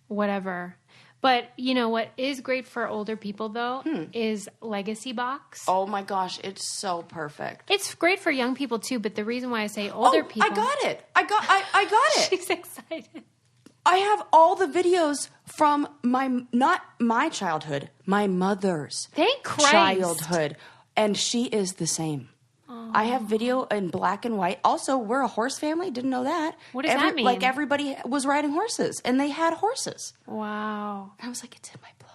whatever. But you know what is great for older people though is Legacy Box. Oh my gosh, it's so perfect. It's great for young people too, but the reason why I say older people, I got it. I got it. She's excited. I have all the videos from not my childhood, my mother's Thank Christ. childhood, and she is the same. I have video in black and white. Also, we're a horse family. Didn't know that. What does that mean? Like everybody was riding horses, and they had horses. Wow. I was like, it's in my blood.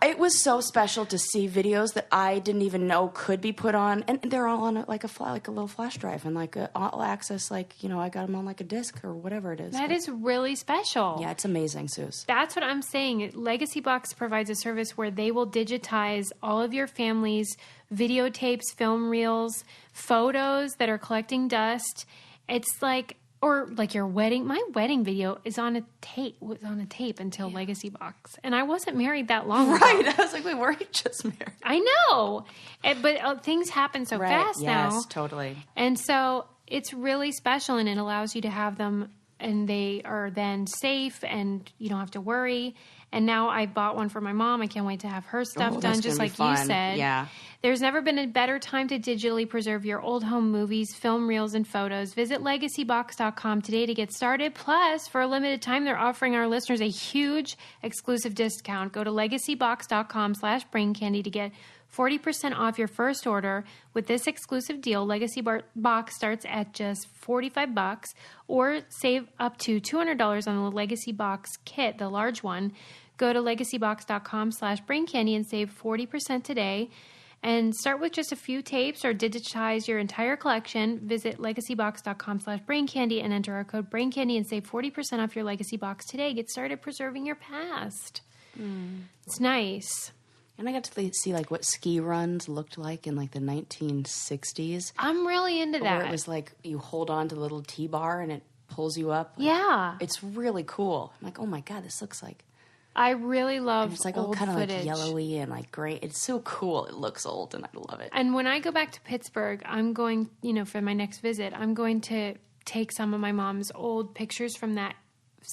It was so special to see videos that I didn't even know could be put on, and they're all on a little flash drive and like a all access, like I got them on like a disc or whatever it is. That is really special. Yeah, it's amazing, Suze. That's what I'm saying. Legacy Box provides a service where they will digitize all of your family's videotapes, film reels, photos that are collecting dust. It's like, or like your wedding. My wedding video was on a tape until Legacy Box, and I wasn't married that long ago. Right? I was like, wait, were you just married? I know, but things happen so fast now. Yes, totally. And so it's really special, and it allows you to have them, and they are then safe, and you don't have to worry. And now I bought one for my mom. I can't wait to have her stuff done, just like you said. Yeah. There's never been a better time to digitally preserve your old home movies, film reels, and photos. Visit legacybox.com today to get started. Plus, for a limited time, they're offering our listeners a huge exclusive discount. Go to legacybox.com/braincandy to get 40% off your first order. With this exclusive deal, Legacy Box starts at just $45 or save up to $200 on the Legacy Box kit, the large one. Go to legacybox.com/braincandy and save 40% today. And start with just a few tapes or digitize your entire collection. Visit legacybox.com/braincandy and enter our code braincandy and save 40% off your Legacy Box today. Get started preserving your past. It's nice. And I got to see like what ski runs looked like in like the 1960s. I'm really into that. Where it was like you hold on to the little T-bar and it pulls you up. Yeah. It's really cool. I'm like, oh my God, this looks like... I really love it's like old all kind of like footage. yellowy and like gray. It's so cool. It looks old and I love it. And when I go back to Pittsburgh, I'm going, for my next visit, I'm going to take some of my mom's old pictures from that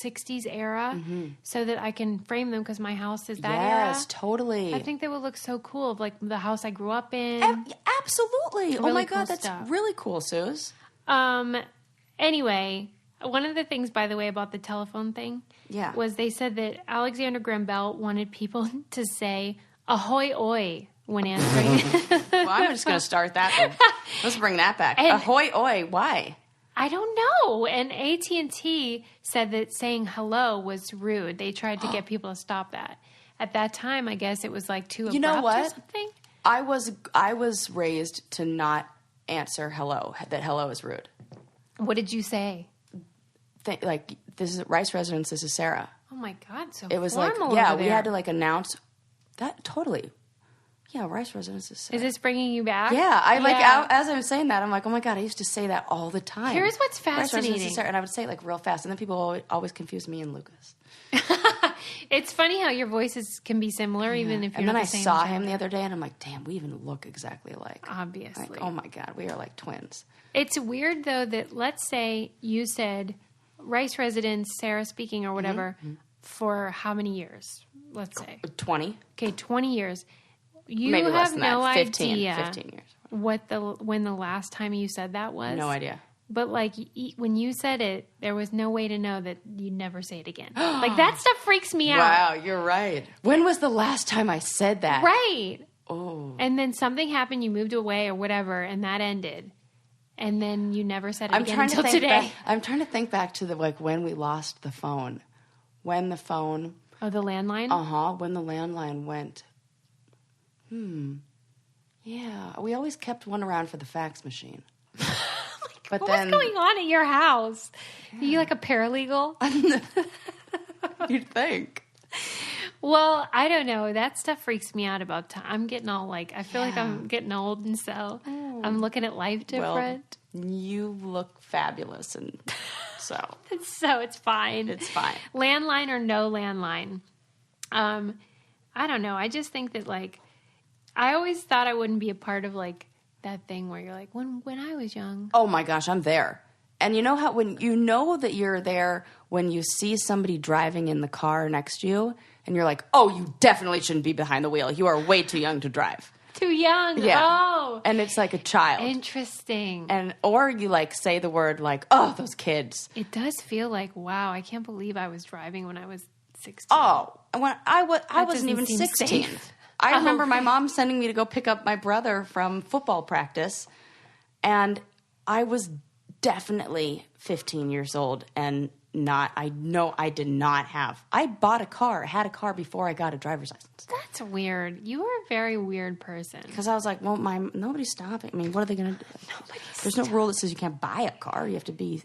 60s era so that I can frame them because my house is that era. Yes, totally. I think they would look so cool of like the house I grew up in. Absolutely. Really oh my cool God, that's stuff. really cool, Suze. Anyway, one of the things, by the way, about the telephone thing was they said that Alexander Graham Bell wanted people to say ahoy oy when answering. Well, I'm just going to start that. Let's bring that back. Ahoy oy, why? I don't know. And AT&T said that saying hello was rude. They tried to get people to stop that. At that time, I guess it was like too abrupt or something. I was raised to not answer hello, that hello is rude. What did you say? Like, this is Rice Residence, this is Sarah. Oh Oh my God, so it was formal like, yeah, over we there. had to like announce that totally. Yeah, Rice Residence is sick. Is this bringing you back? Yeah, as I was saying that, I'm like, oh my God, I used to say that all the time. Here's what's fascinating. Rice Residence is sick, and I would say it like real fast, and then people always confuse me and Lucas. It's funny how your voices can be similar, even if you're and then not I the same saw gender. him the other day, and I'm like, damn, we even look exactly alike. Obviously. Like, oh my God, we are like twins. It's weird, though, that let's say you said Rice Residence, Sarah speaking or whatever, for how many years? Let's say. 20. Okay, 20 years. You Maybe less have than no that. 15 idea 15 years. when the last time you said that was? No idea. But, like, when you said it, there was no way to know that you'd never say it again. Like, that stuff freaks me out. Wow, you're right. When was the last time I said that? Right. Oh. And then something happened, you moved away or whatever, and that ended. And then you never said it again until today. I'm trying to think back to when we lost the phone. When the phone... Oh, the landline? When the landline went. Yeah. We always kept one around for the fax machine. But what was going on at your house? Yeah. Are you like a paralegal? You'd think. Well, I don't know. That stuff freaks me out about time. I'm getting all like, I feel like I'm getting old, and so I'm looking at life different. Well, you look fabulous, and so. So it's fine. It's fine. Landline or no landline. I don't know. I just think that, like, I always thought I wouldn't be a part of, like, that thing where you're like, when I was young. Oh my gosh, I'm there. And you know how when you know that you're there when you see somebody driving in the car next to you and you're like, oh, you definitely shouldn't be behind the wheel. You are way too young to drive. Too young. Yeah. Oh. And it's like a child. Interesting. Or you like say the word like, oh, those kids. It does feel like, wow, I can't believe I was driving when I was 16. Oh, when I wasn't even 16. Safe. I remember my mom sending me to go pick up my brother from football practice, and I was definitely 15 years old and I bought a car, had a car before I got a driver's license. That's weird. You are a very weird person. Because I was like, well, nobody's stopping. I mean, what are they going to do? There's no rule that says you can't buy a car. You have to be,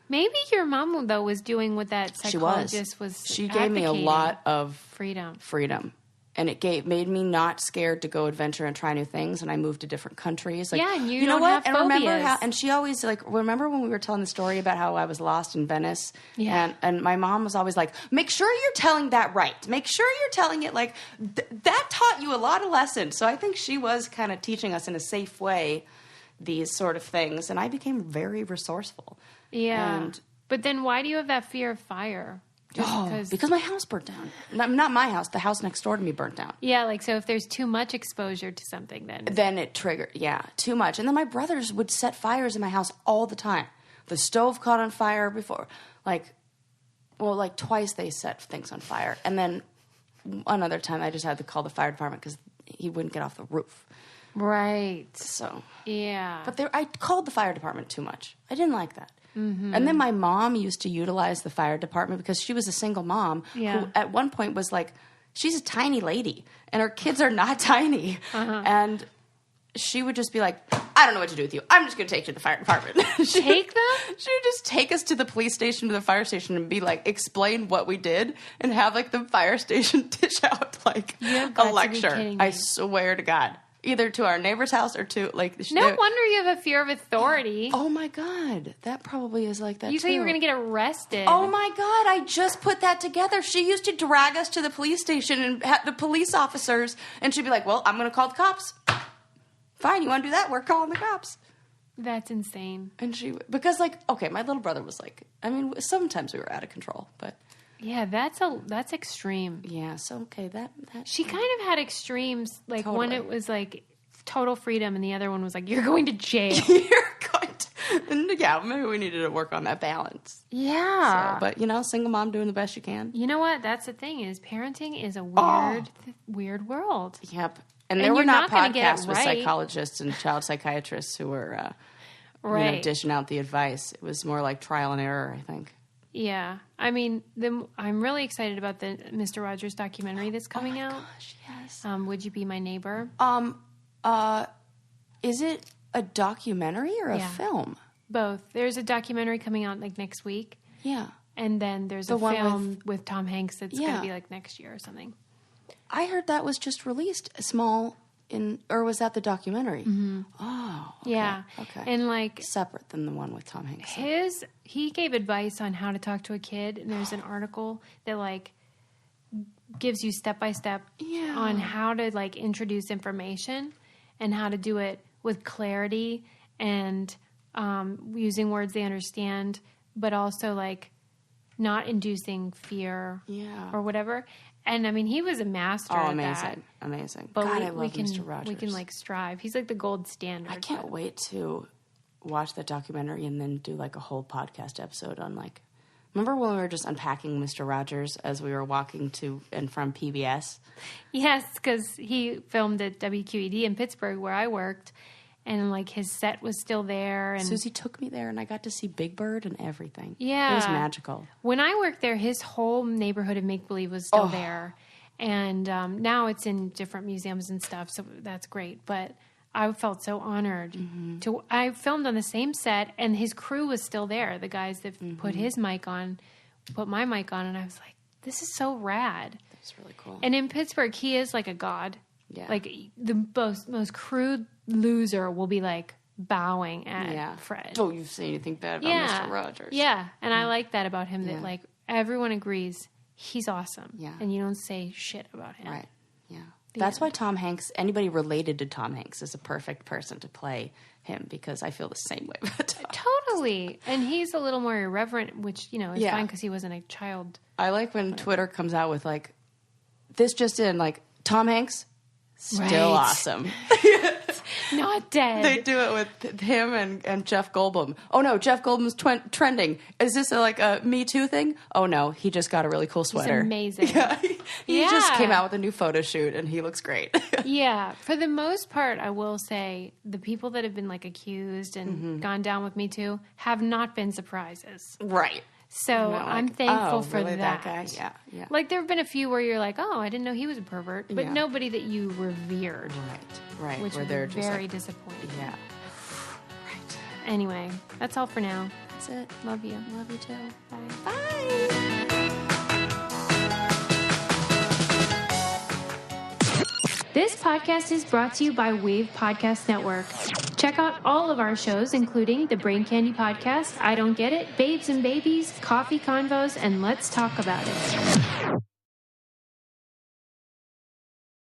Maybe your mom, though, was doing what that psychologist was She gave me a lot of freedom. And it made me not scared to go adventure and try new things. And I moved to different countries. Like, yeah, and you know don't what? have And phobias. remember and she always remember when we were telling the story about how I was lost in Venice? Yeah. And my mom was always like, make sure you're telling that right. Make sure you're telling it like that taught you a lot of lessons. So I think she was kind of teaching us in a safe way these sort of things. And I became very resourceful. Yeah. But then why do you have that fear of fire? Because my house burnt down. Not my house. The house next door to me burnt down. Yeah, like, so if there's too much exposure to something, then it triggered. Yeah, too much. And then my brothers would set fires in my house all the time. The stove caught on fire before. Twice they set things on fire. And then another time I just had to call the fire department because he wouldn't get off the roof. Right. So. Yeah. But I called the fire department too much. I didn't like that. Mm-hmm. And then my mom used to utilize the fire department because she was a single mom who at one point was like, she's a tiny lady and her kids are not tiny. Uh-huh. And she would just be like, I don't know what to do with you. I'm just going to take you to the fire department. Take them? She would just take us to the police station, to the fire station, and be like, explain what we did and have like the fire station dish out like a lecture. I swear to God. Either to our neighbor's house or to like. No wonder you have a fear of authority. Oh my God, that probably is like that. You thought you were going to get arrested. Oh my God, I just put that together. She used to drag us to the police station and have the police officers, and she'd be like, "Well, I'm going to call the cops." Fine, you want to do that? We're calling the cops. That's insane. And because my little brother was like, I mean, sometimes we were out of control, but. Yeah, that's extreme. Yeah, so okay, that she kind of had extremes, like totally. One it was like total freedom, and the other one was like you're going to jail. And yeah, maybe we needed to work on that balance. Yeah, but single mom doing the best you can. You know what? That's the thing is parenting is a weird world. Yep, and there were not podcasts with psychologists and child psychiatrists who were dishing out the advice. It was more like trial and error, I think. Yeah. I mean, I'm really excited about the Mr. Rogers documentary that's coming out. Gosh, yes. Would You Be My Neighbor? Is it a documentary or a film? Both. There's a documentary coming out like next week. Yeah. And then there's The a one film with Tom Hanks that's going Yeah. to be like next year or something. I heard that was just released or was that the documentary? Mm-hmm. Oh, okay. Yeah. Okay. And like separate than the one with Tom Hanks. he gave advice on how to talk to a kid, and there's an article that like gives you step by step on how to like introduce information and how to do it with clarity and using words they understand, but also like not inducing fear or whatever. And I mean, he was a master at that. Amazing. But God, I love Mr. Rogers. we can like strive. He's like the gold standard. I can't wait to watch that documentary and then do like a whole podcast episode on like. Remember when we were just unpacking Mr. Rogers as we were walking to and from PBS? Yes, because he filmed at WQED in Pittsburgh where I worked, and like his set was still there. And Susie took me there, and I got to see Big Bird and everything. Yeah, it was magical. When I worked there, his whole neighborhood of make believe was still there, and now it's in different museums and stuff. So that's great, but. I felt so honored to. I filmed on the same set, and his crew was still there. The guys that put his mic on, put my mic on, and I was like, "This is so rad." That's really cool. And in Pittsburgh, he is like a god. Yeah, like the most crude loser will be like bowing at Fred. Oh, you've seen anything bad about Mr. Rogers? Yeah, and I like that about him. That like everyone agrees he's awesome. Yeah, and you don't say shit about him. Right. Yeah. That's why Tom Hanks, anybody related to Tom Hanks is a perfect person to play him because I feel the same way about Tom. Totally. And he's a little more irreverent, which, is fine because he wasn't a child. I like when Twitter comes out with like, this just in, like, Tom Hanks, still awesome. Not dead. They do it with him and Jeff Goldblum. Oh no, Jeff Goldblum's trending. Is this a Me Too thing? Oh no, he just got a really cool sweater. He's amazing. Yeah, he just came out with a new photo shoot and he looks great. Yeah, for the most part, I will say the people that have been like accused and gone down with Me Too have not been surprises. Right. So I'm thankful for really, that. Guy? Yeah. Like there have been a few where you're like, oh, I didn't know he was a pervert, but nobody that you revered. Right. Which where was they're just very disappointing. Yeah. Right. Anyway, that's all for now. That's it. Love you. Love you too. Bye. Bye. This podcast is brought to you by Wave Podcast Network. Check out all of our shows, including the Brain Candy Podcast, I Don't Get It, Babes and Babies, Coffee Convos, and Let's Talk About It.